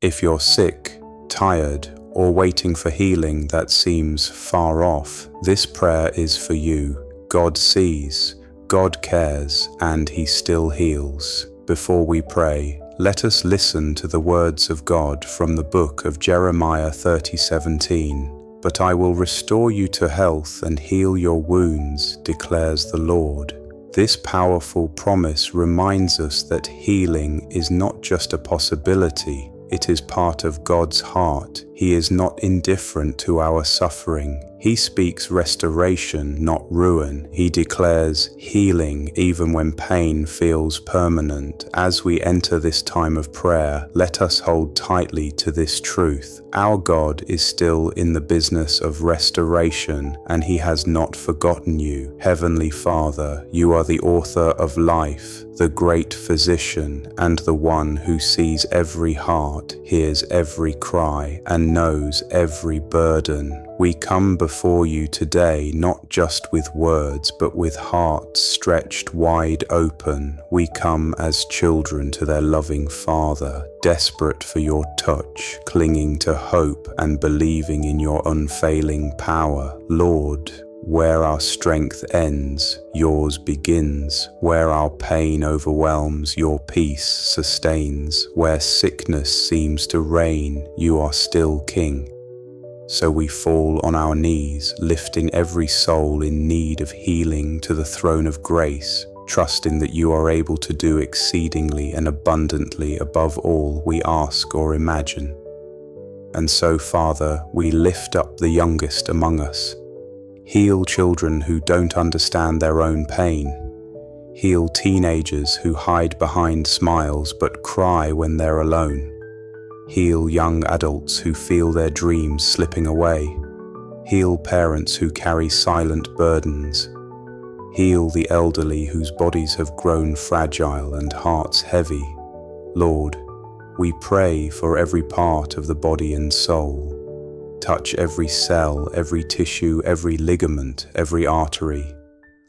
If you're sick, tired, or waiting for healing that seems far off, this prayer is for you. God sees, God cares, and He still heals. Before we pray, let us listen to the words of God from the book of Jeremiah 30:17. "But I will restore you to health and heal your wounds, declares the Lord." This powerful promise reminds us that healing is not just a possibility, it is part of God's heart. He is not indifferent to our suffering. He speaks restoration, not ruin. He declares healing even when pain feels permanent. As we enter this time of prayer, let us hold tightly to this truth. Our God is still in the business of restoration, and He has not forgotten you. Heavenly Father, you are the author of life, the great physician, and the one who sees every heart, hears every cry, and knows every burden. We come before you today not just with words, but with hearts stretched wide open. We come as children to their loving Father, desperate for your touch, clinging to hope and believing in your unfailing power. Lord, where our strength ends, yours begins. Where our pain overwhelms, your peace sustains. Where sickness seems to reign, you are still King. So we fall on our knees, lifting every soul in need of healing to the throne of grace, trusting that you are able to do exceedingly and abundantly above all we ask or imagine. And so, Father, we lift up the youngest among us. Heal children who don't understand their own pain. Heal teenagers who hide behind smiles but cry when they're alone. Heal young adults who feel their dreams slipping away. Heal parents who carry silent burdens. Heal the elderly whose bodies have grown fragile and hearts heavy. Lord, we pray for every part of the body and soul. Touch every cell, every tissue, every ligament, every artery.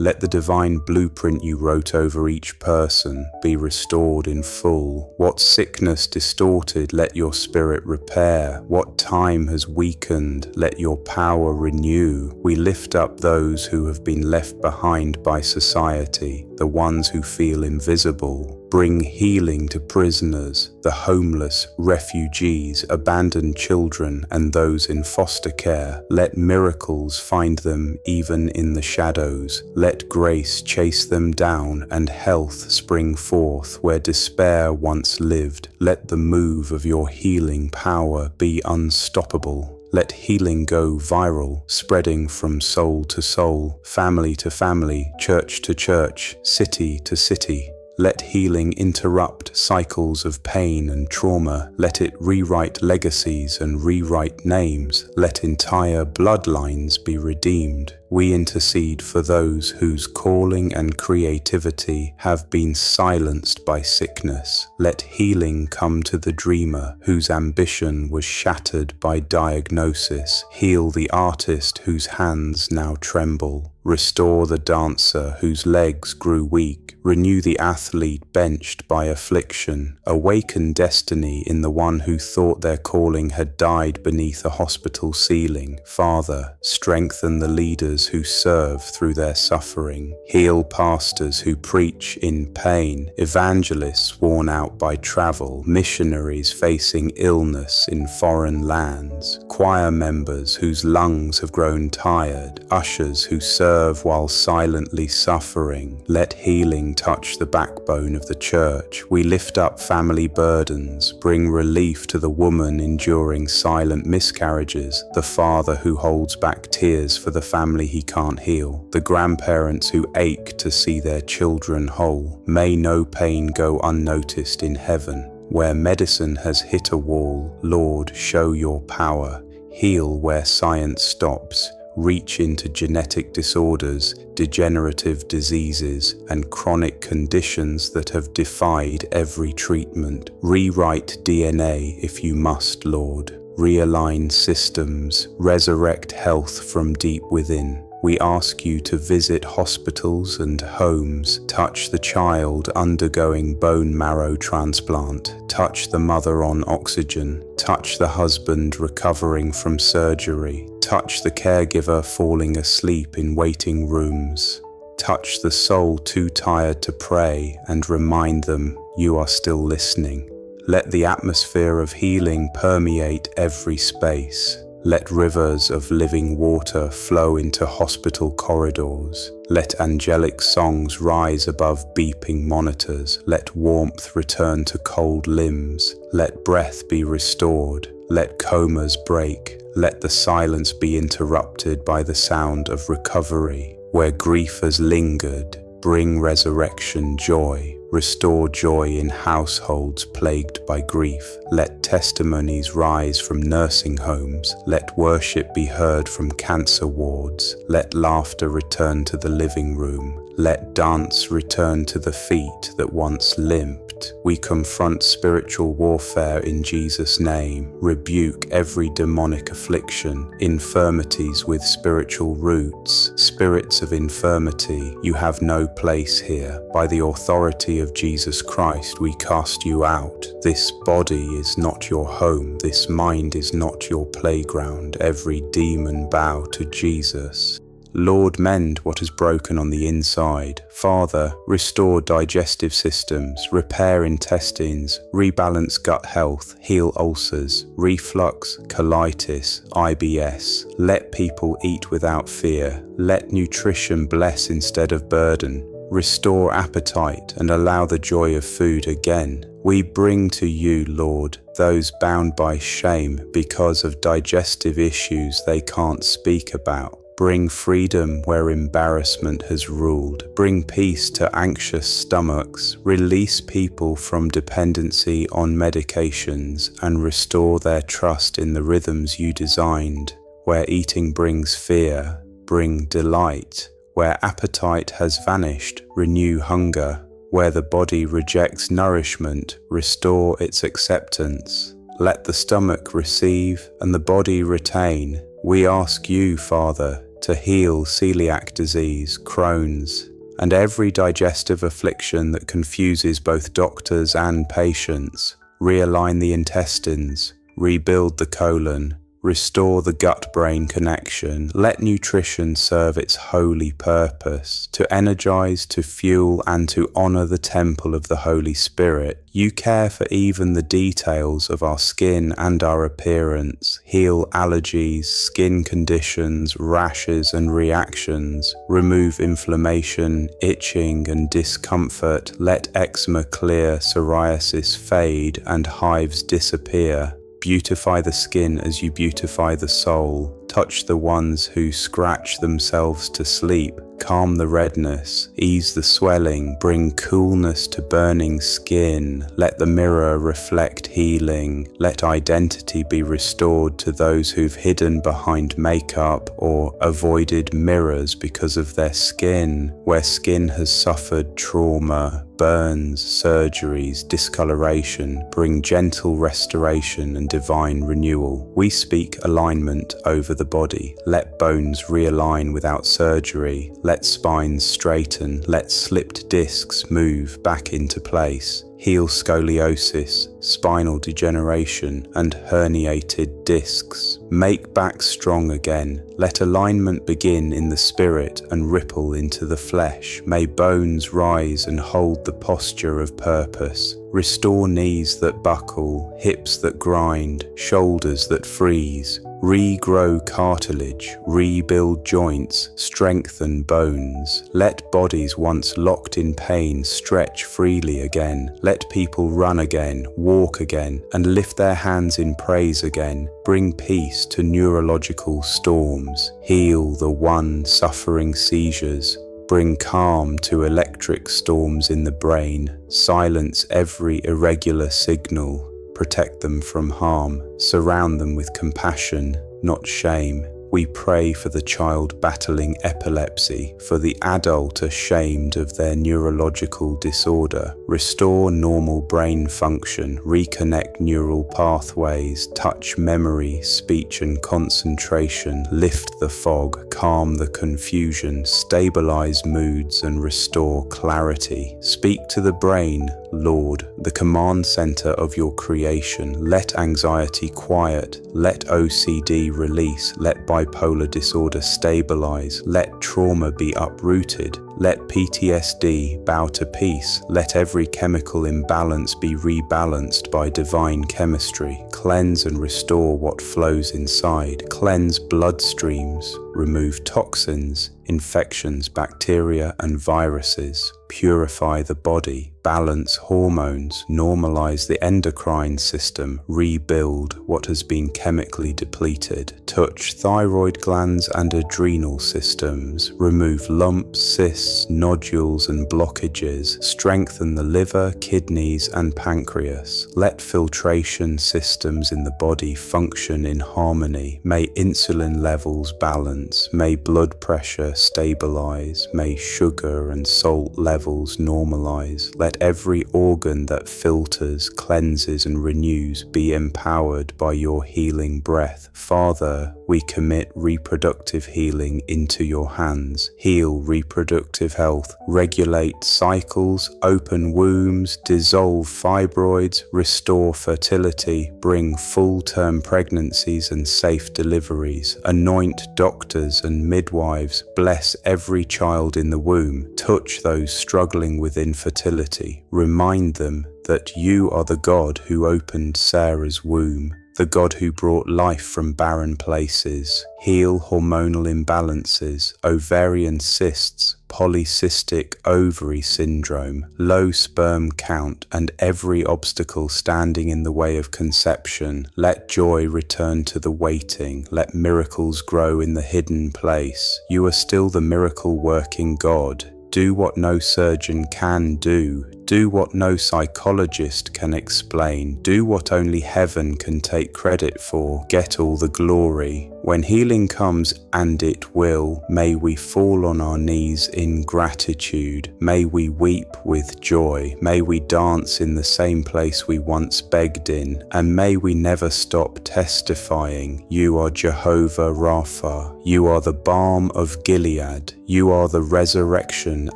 Let the divine blueprint you wrote over each person be restored in full. What sickness distorted, let your Spirit repair. What time has weakened, let your power renew. We lift up those who have been left behind by society, the ones who feel invisible. Bring healing to prisoners, the homeless, refugees, abandoned children, and those in foster care. Let miracles find them even in the shadows. Let grace chase them down and health spring forth where despair once lived. Let the move of your healing power be unstoppable. Let healing go viral, spreading from soul to soul, family to family, church to church, city to city. Let healing interrupt cycles of pain and trauma. Let it rewrite legacies and rewrite names. Let entire bloodlines be redeemed. We intercede for those whose calling and creativity have been silenced by sickness. Let healing come to the dreamer whose ambition was shattered by diagnosis. Heal the artist whose hands now tremble. Restore the dancer whose legs grew weak. Renew the athlete benched by affliction. Awaken destiny in the one who thought their calling had died beneath a hospital ceiling. Father, strengthen the leaders who serve through their suffering. Heal pastors who preach in pain. Evangelists worn out by travel. Missionaries facing illness in foreign lands. Choir members whose lungs have grown tired. Ushers who serve while silently suffering. Let healing touch the backbone of the church. We lift up family burdens, bring relief to the woman enduring silent miscarriages, the father who holds back tears for the family he can't heal, the grandparents who ache to see their children whole. May no pain go unnoticed in heaven. Where medicine has hit a wall, Lord, show your power. Heal where science stops. Reach into genetic disorders, degenerative diseases, and chronic conditions that have defied every treatment. Rewrite DNA if you must, Lord. Realign systems, resurrect health from deep within. We ask you to visit hospitals and homes, touch the child undergoing bone marrow transplant, touch the mother on oxygen, touch the husband recovering from surgery, touch the caregiver falling asleep in waiting rooms. Touch the soul too tired to pray and remind them you are still listening. Let the atmosphere of healing permeate every space. Let rivers of living water flow into hospital corridors. Let angelic songs rise above beeping monitors. Let warmth return to cold limbs. Let breath be restored. Let comas break. Let the silence be interrupted by the sound of recovery. Where grief has lingered, bring resurrection joy. Restore joy in households plagued by grief. Let testimonies rise from nursing homes. Let worship be heard from cancer wards. Let laughter return to the living room. Let dance return to the feet that once limped. We confront spiritual warfare in Jesus' name. Rebuke every demonic affliction, infirmities with spiritual roots. Spirits of infirmity, you have no place here. By the authority of Jesus Christ, we cast you out. This body is not your home. This mind is not your playground. Every demon bow to Jesus. Lord, mend what is broken on the inside. Father, restore digestive systems, repair intestines, rebalance gut health, heal ulcers, reflux, colitis, IBS. Let people eat without fear. Let nutrition bless instead of burden. Restore appetite and allow the joy of food again. We bring to you, Lord, those bound by shame because of digestive issues they can't speak about. Bring freedom where embarrassment has ruled. Bring peace to anxious stomachs. Release people from dependency on medications and restore their trust in the rhythms you designed. Where eating brings fear, bring delight. Where appetite has vanished, renew hunger. Where the body rejects nourishment, restore its acceptance. Let the stomach receive and the body retain. We ask you, Father, to heal celiac disease, Crohn's, and every digestive affliction that confuses both doctors and patients. Realign the intestines, rebuild the colon, restore the gut-brain connection. Let nutrition serve its holy purpose, to energize, to fuel, and to honor the temple of the Holy Spirit. You care for even the details of our skin and our appearance. Heal allergies, skin conditions, rashes, and reactions. Remove inflammation, itching, and discomfort. Let eczema clear, psoriasis fade, and hives disappear. Beautify the skin as you beautify the soul. Touch the ones who scratch themselves to sleep. Calm the redness, ease the swelling, bring coolness to burning skin. Let the mirror reflect healing. Let identity be restored to those who've hidden behind makeup or avoided mirrors because of their skin. Where skin has suffered trauma, burns, surgeries, discoloration, bring gentle restoration and divine renewal. We speak alignment over the body. Let bones realign without surgery. Let spines straighten. Let slipped discs move back into place. Heal scoliosis, spinal degeneration, and herniated discs. Make back strong again. Let alignment begin in the spirit and ripple into the flesh. May bones rise and hold the posture of purpose. Restore knees that buckle, hips that grind, shoulders that freeze. Regrow cartilage, rebuild joints, strengthen bones. Let bodies once locked in pain stretch freely again. Let people run again, walk again, and lift their hands in praise again. Bring peace to neurological storms. Heal the one suffering seizures. Bring calm to electric storms in the brain. Silence every irregular signal. Protect them from harm. Surround them with compassion, not shame. We pray for the child battling epilepsy, for the adult ashamed of their neurological disorder. Restore normal brain function, reconnect neural pathways, touch memory, speech and concentration, lift the fog, calm the confusion, stabilize moods and restore clarity. Speak to the brain, Lord, the command center of your creation. Let anxiety quiet, let OCD release, let bipolar disorder stabilize, let trauma be uprooted, let PTSD bow to peace, let every chemical imbalance be rebalanced by divine chemistry. Cleanse and restore what flows inside, cleanse bloodstreams, remove toxins, infections, bacteria and viruses, purify the body, balance hormones, normalize the endocrine system, rebuild what has been chemically depleted, touch thyroid glands and adrenal systems, remove lumps, cysts, nodules and blockages, strengthen the liver, kidneys and pancreas. Let filtration systems in the body function in harmony. May insulin levels balance, may blood pressure stabilize, may sugar and salt levels normalize. Let every organ that filters, cleanses and renews be empowered by your healing breath. Father, we commit reproductive healing into your hands. Heal reproductive health, regulate cycles, open wombs, dissolve fibroids, restore fertility, bring full-term pregnancies and safe deliveries. Anoint doctors and midwives, bless every child in the womb, touch those struggling with infertility. Remind them that you are the God who opened Sarah's womb, the God who brought life from barren places. Heal hormonal imbalances, ovarian cysts, polycystic ovary syndrome, low sperm count, and every obstacle standing in the way of conception. Let joy return to the waiting. Let miracles grow in the hidden place. You are still the miracle-working God. Do what no surgeon can do. Do what no psychologist can explain. Do what only heaven can take credit for. Get all the glory. When healing comes, and it will, may we fall on our knees in gratitude. May we weep with joy. May we dance in the same place we once begged in. And may we never stop testifying. You are Jehovah Rapha. You are the balm of Gilead. You are the resurrection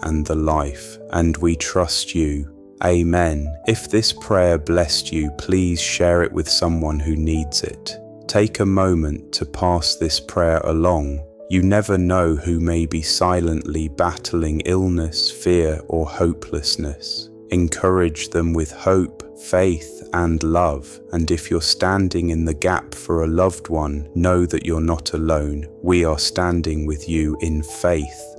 and the life, and we trust you. Amen. If this prayer blessed you, please share it with someone who needs it. Take a moment to pass this prayer along. You never know who may be silently battling illness, fear, or hopelessness. Encourage them with hope, faith, and love. And if you're standing in the gap for a loved one, know that you're not alone. We are standing with you in faith.